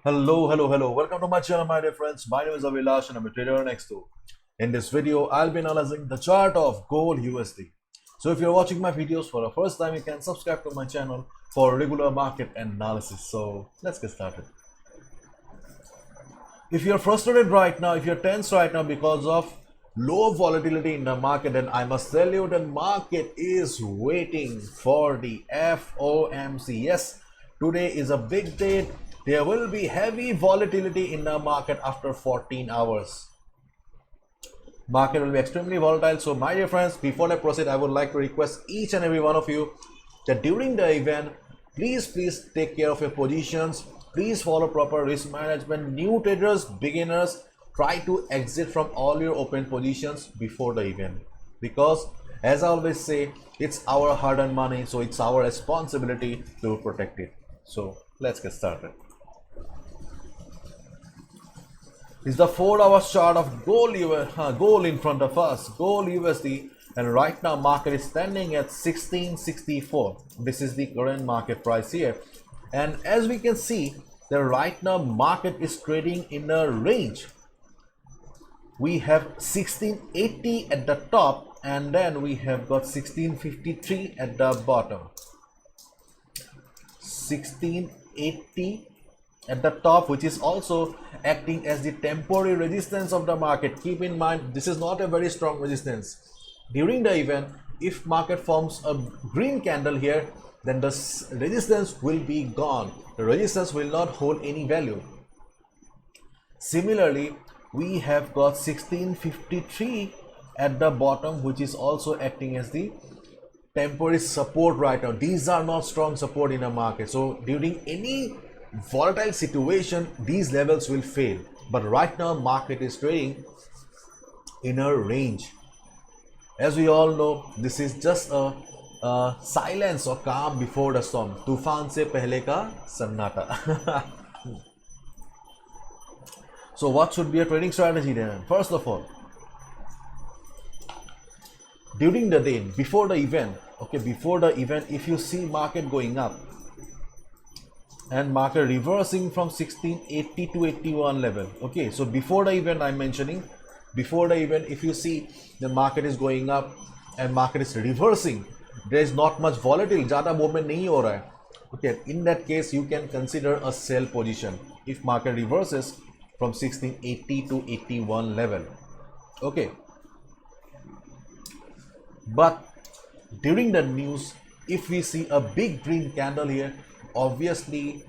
Hello. Welcome to my channel, my dear friends. My name is Avilash and I'm a trader on X2. In this video, I'll be analyzing the chart of gold USD. So if you're watching my videos for the first time, you can subscribe to my channel for regular market analysis. So let's get started. If you're frustrated right now, if you're tense right now because of low volatility in the market, then I must tell you the market is waiting for the FOMC. Yes, today is a big date. There will be heavy volatility in the market after 14 hours. Market will be extremely volatile. So my dear friends, before I proceed, I would like to request each and every one of you that during the event, please take care of your positions. Please follow proper risk management. New traders, beginners, try to exit from all your open positions before the event, because as I always say, it's our hard-earned money, so it's our responsibility to protect it. So let's get started. Is the 4-hour chart of gold in front of us, gold USD, and right now market is standing at 1664. This is the current market price here, and as we can see, the right now market is trading in a range. We have 1680 at the top, and then we have got 1653 at the bottom. 1680 at the top, which is also acting as the temporary resistance of the market. Keep in mind, this is not a very strong resistance. During the event, if market forms a green candle here, then the resistance will be gone. The resistance will not hold any value. Similarly, we have got 1653 at the bottom, which is also acting as the temporary support right now. These are not strong support in the market, so during any volatile situation, these levels will fail. But right now market is trading in a range. As we all know, this is just a silence or calm before the storm. तूफान से पहले का सन्नाटा. So what should be a trading strategy then? First of all, during the day, before the event, if you see market going up and market reversing from 1680 to 81 level, okay, so before the event, I'm mentioning, before the event, if you see the market is going up and market is reversing, there is not much volatility, ज़्यादा movement नहीं हो रहा है, okay, in that case you can consider a sell position if market reverses from 1680 to 81 level, okay. But during the news, if we see a big green candle here, obviously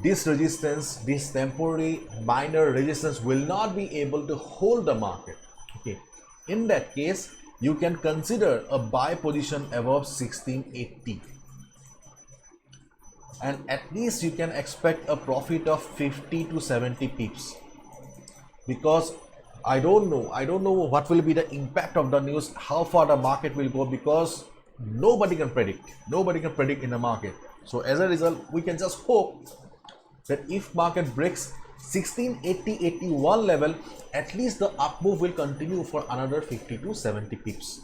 this resistance, this temporary minor resistance will not be able to hold the market, okay. In that case, you can consider a buy position above 1680, and at least you can expect a profit of 50 to 70 pips, because I don't know what will be the impact of the news, how far the market will go, because nobody can predict in the market. So as a result, we can just hope that if market breaks 1680-81 level, at least the up move will continue for another 50 to 70 pips,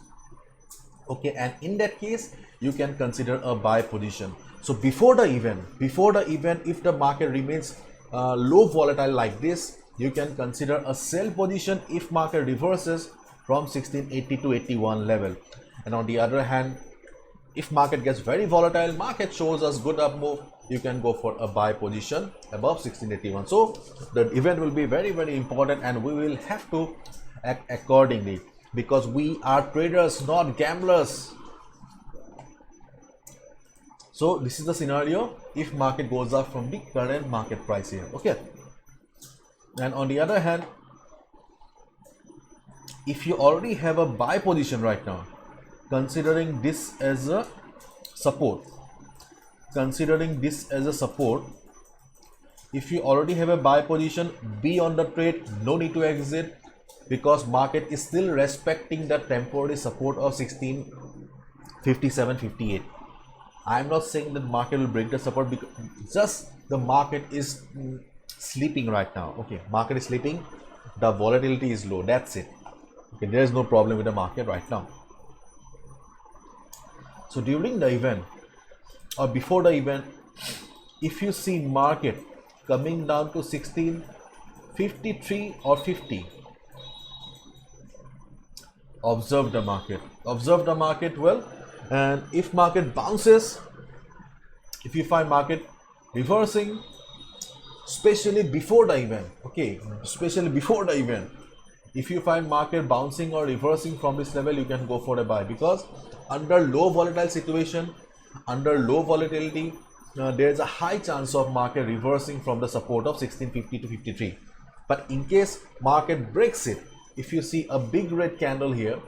okay. And in that case, you can consider a buy position. So before the event, if the market remains low volatile like this, you can consider a sell position if market reverses from 1680 to 81 level. And on the other hand, if market gets very volatile, market shows us good up move, you can go for a buy position above 1681. So the event will be very important, and we will have to act accordingly, because we are traders, not gamblers. So this is the scenario if market goes up from the current market price here, okay. And on the other hand, if you already have a buy position right now, considering this as a support, if you already have a buy position, be on the trade, no need to exit, because market is still respecting the temporary support of 1657-58. I'm not saying that market will break the support, because just the market is sleeping right now, okay. Market is sleeping, the volatility is low, that's it, okay. There is no problem with the market right now. So during the event or before the event, if you see market coming down to 1653 or 50. Observe the market. Observe the market well, and if market bounces, if you find market reversing, especially before the event, okay, especially before the event, if you find market bouncing or reversing from this level, you can go for a buy, because under low volatile situation, under low volatility, there is a high chance of market reversing from the support of 1650 to 53. But in case market breaks it, if you see a big red candle here,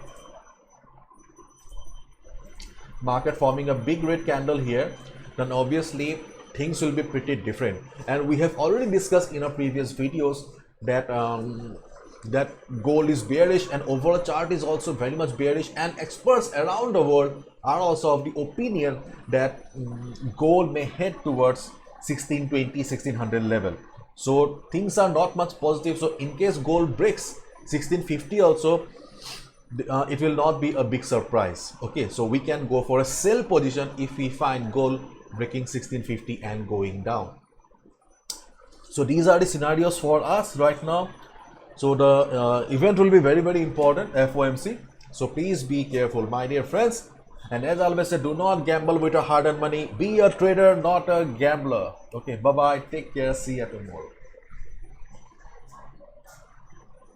market forming a big red candle here, then obviously things will be pretty different. And we have already discussed in our previous videos that that gold is bearish, and overall chart is also very much bearish, and experts around the world are also of the opinion that gold may head towards 1620 1600 level. So things are not much positive. So in case gold breaks 1650 also, it will not be a big surprise. Okay, so we can go for a sell position if we find gold breaking 1650 and going down. So these are the scenarios for us right now. So the event will be very, very important, FOMC. So please be careful, my dear friends. And as I always say, do not gamble with your hard-earned money. Be a trader, not a gambler. Okay, bye-bye. Take care. See you tomorrow.